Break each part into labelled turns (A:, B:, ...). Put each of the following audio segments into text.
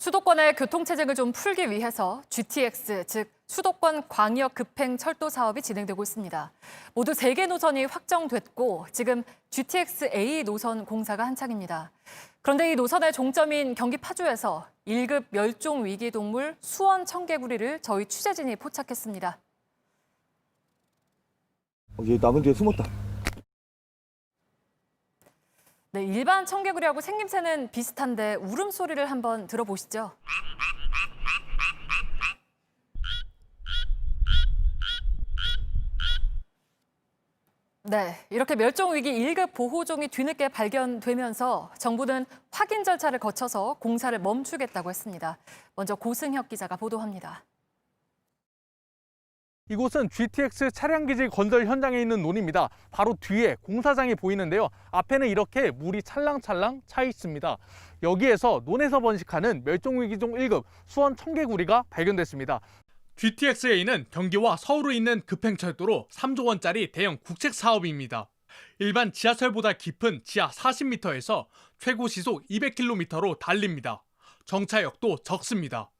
A: 수도권의 교통체증을 좀 풀기 위해서 GTX, 즉 수도권 광역 급행 철도 사업이 진행되고 있습니다. 모두 3개 노선이 확정됐고 지금 GTX-A 노선 공사가 한창입니다. 그런데 이 노선의 종점인 경기 파주에서 1급 멸종 위기 동물 수원 청개구리를 저희 취재진이 포착했습니다.
B: 얘 나무 뒤에 숨었다.
A: 네, 일반 청개구리하고 생김새는 비슷한데 울음소리를 한번 들어보시죠. 네, 이렇게 멸종위기 1급 보호종이 뒤늦게 발견되면서 정부는 확인 절차를 거쳐서 공사를 멈추겠다고 했습니다. 먼저 고승혁 기자가 보도합니다.
C: 이곳은 GTX 차량기지 건설 현장에 있는 논입니다. 바로 뒤에 공사장이 보이는데요. 앞에는 이렇게 물이 찰랑찰랑 차 있습니다. 여기에서 논에서 번식하는 멸종위기종 1급 수원 청개구리가 발견됐습니다. GTX-A는 경기와 서울에 있는 급행철도로 3조 원짜리 대형 국책 사업입니다. 일반 지하철보다 깊은 지하 40m에서 최고 시속 200km로 달립니다. 정차역도 적습니다.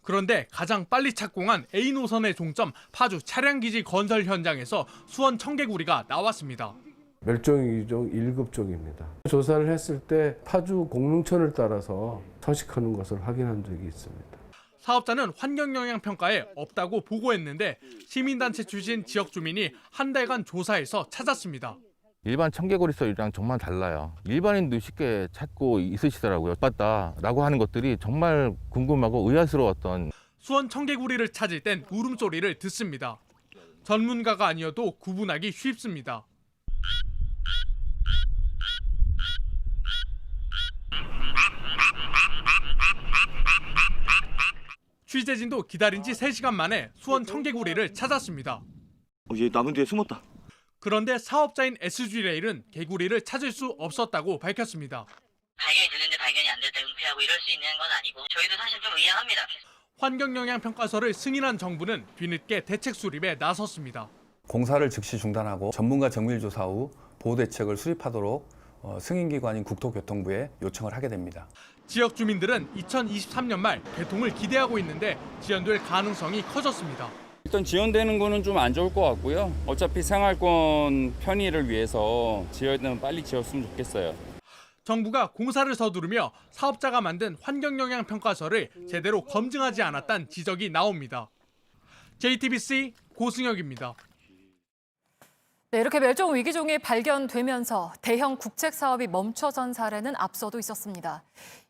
C: 그런데 가장 빨리 착공한 A 노선의 종점 파주 차량기지 건설 현장에서 수원 청개구리가 나왔습니다.
D: 멸종위기종 1급종입니다. 조사를 했을 때 파주 공릉천을 따라서 서식하는 것을 확인한 적이 있습니다.
C: 사업자는 환경영향평가에 없다고 보고했는데 시민단체 출신 지역 주민이 한 달간 조사해서 찾았습니다.
E: 일반 청개구리 소리랑 정말 달라요. 일반인도 쉽게 찾고 있으시더라고요. 맞다라고 하는 것들이 정말 궁금하고 의아스러웠던.
C: 수원 청개구리를 찾을 땐 울음소리를 듣습니다. 전문가가 아니어도 구분하기 쉽습니다. 취재진도 기다린 지 3시간 만에 수원 청개구리를 찾았습니다.
B: 얘 나무 뒤에 숨었다.
C: 그런데 사업자인 SG레일은 개구리를 찾을 수 없었다고 밝혔습니다.
F: 발견이 됐는데 발견이 안 됐다 은폐하고 이럴 수 있는 건 아니고 저희도 사실 좀 의아합니다.
C: 환경영향평가서를 승인한 정부는 뒤늦게 대책 수립에 나섰습니다.
G: 공사를 즉시 중단하고 전문가 정밀 조사 후 보호 대책을 수립하도록 승인기관인 국토교통부에 요청을 하게 됩니다.
C: 지역 주민들은 2023년 말 개통을 기대하고 있는데 지연될 가능성이 커졌습니다.
H: 일단 지연되는 거는 좀 안 좋을 것 같고요. 어차피 생활권 편의를 위해서 지어야 되면 빨리 지었으면 좋겠어요.
C: 정부가 공사를 서두르며 사업자가 만든 환경영향평가서를 제대로 검증하지 않았다는 지적이 나옵니다. JTBC 고승혁입니다.
A: 네, 이렇게 멸종 위기종이 발견되면서 대형 국책 사업이 멈춰선 사례는 앞서도 있었습니다.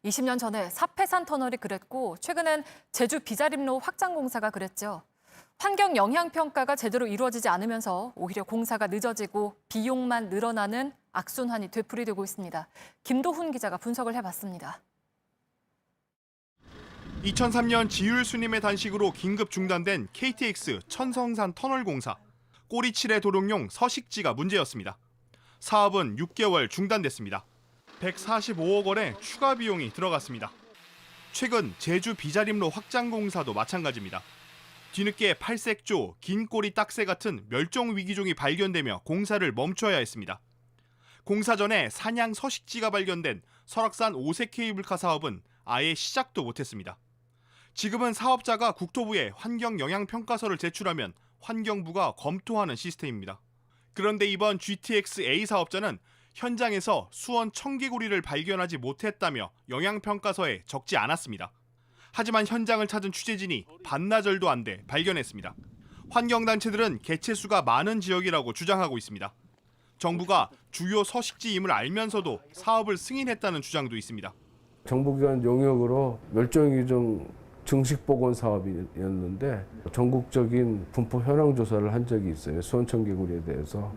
A: 20년 전에 사패산 터널이 그랬고 최근엔 제주 비자림로 확장 공사가 그랬죠. 환경 영향 평가가 제대로 이루어지지 않으면서 오히려 공사가 늦어지고 비용만 늘어나는 악순환이 되풀이되고 있습니다. 김도훈 기자가 분석을 해봤습니다.
I: 2003년 지율 수님의 단식으로 긴급 중단된 KTX 천성산 터널 공사. 꼬리칠의 도롱뇽 서식지가 문제였습니다. 사업은 6개월 중단됐습니다. 145억 원의 추가 비용이 들어갔습니다. 최근 제주 비자림로 확장 공사도 마찬가지입니다. 뒤늦게 팔색조, 긴 꼬리 딱새 같은 멸종 위기종이 발견되며 공사를 멈춰야 했습니다. 공사 전에 산양 서식지가 발견된 설악산 오색 케이블카 사업은 아예 시작도 못했습니다. 지금은 사업자가 국토부에 환경영향평가서를 제출하면 환경부가 검토하는 시스템입니다. 그런데 이번 GTX-A 사업자는 현장에서 수원 청개구리를 발견하지 못했다며 영향평가서에 적지 않았습니다. 하지만 현장을 찾은 취재진이 반나절도 안 돼 발견했습니다. 환경단체들은 개체수가 많은 지역이라고 주장하고 있습니다. 정부가 주요 서식지임을 알면서도 사업을 승인했다는 주장도 있습니다.
D: 정부기관 용역으로 멸종위기종 증식복원 사업이었는데 전국적인 분포 현황 조사를 한 적이 있어요. 수원 청개구리에 대해서.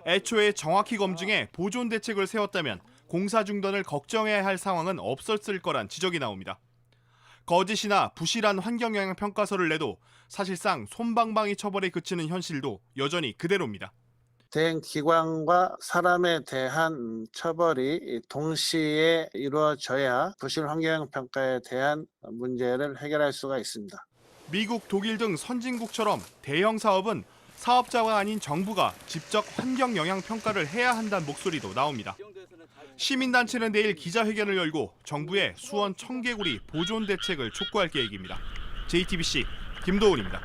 I: 애초에 정확히 검증해 보존 대책을 세웠다면 공사 중단을 걱정해야 할 상황은 없었을 거란 지적이 나옵니다. 거짓이나 부실한 환경영향평가서를 내도 사실상 솜방망이 처벌에 그치는 현실도 여전히 그대로입니다.
J: 대행 기관과 사람에 대한 처벌이 동시에 이루어져야 부실 환경영향평가에 대한 문제를 해결할 수가 있습니다.
I: 미국, 독일 등 선진국처럼 대형 사업은 사업자가 아닌 정부가 직접 환경 영향 평가를 해야 한다는 목소리도 나옵니다. 시민단체는 내일 기자회견을 열고 정부의 수원 청개구리 보존 대책을 촉구할 계획입니다. JTBC 김도훈입니다.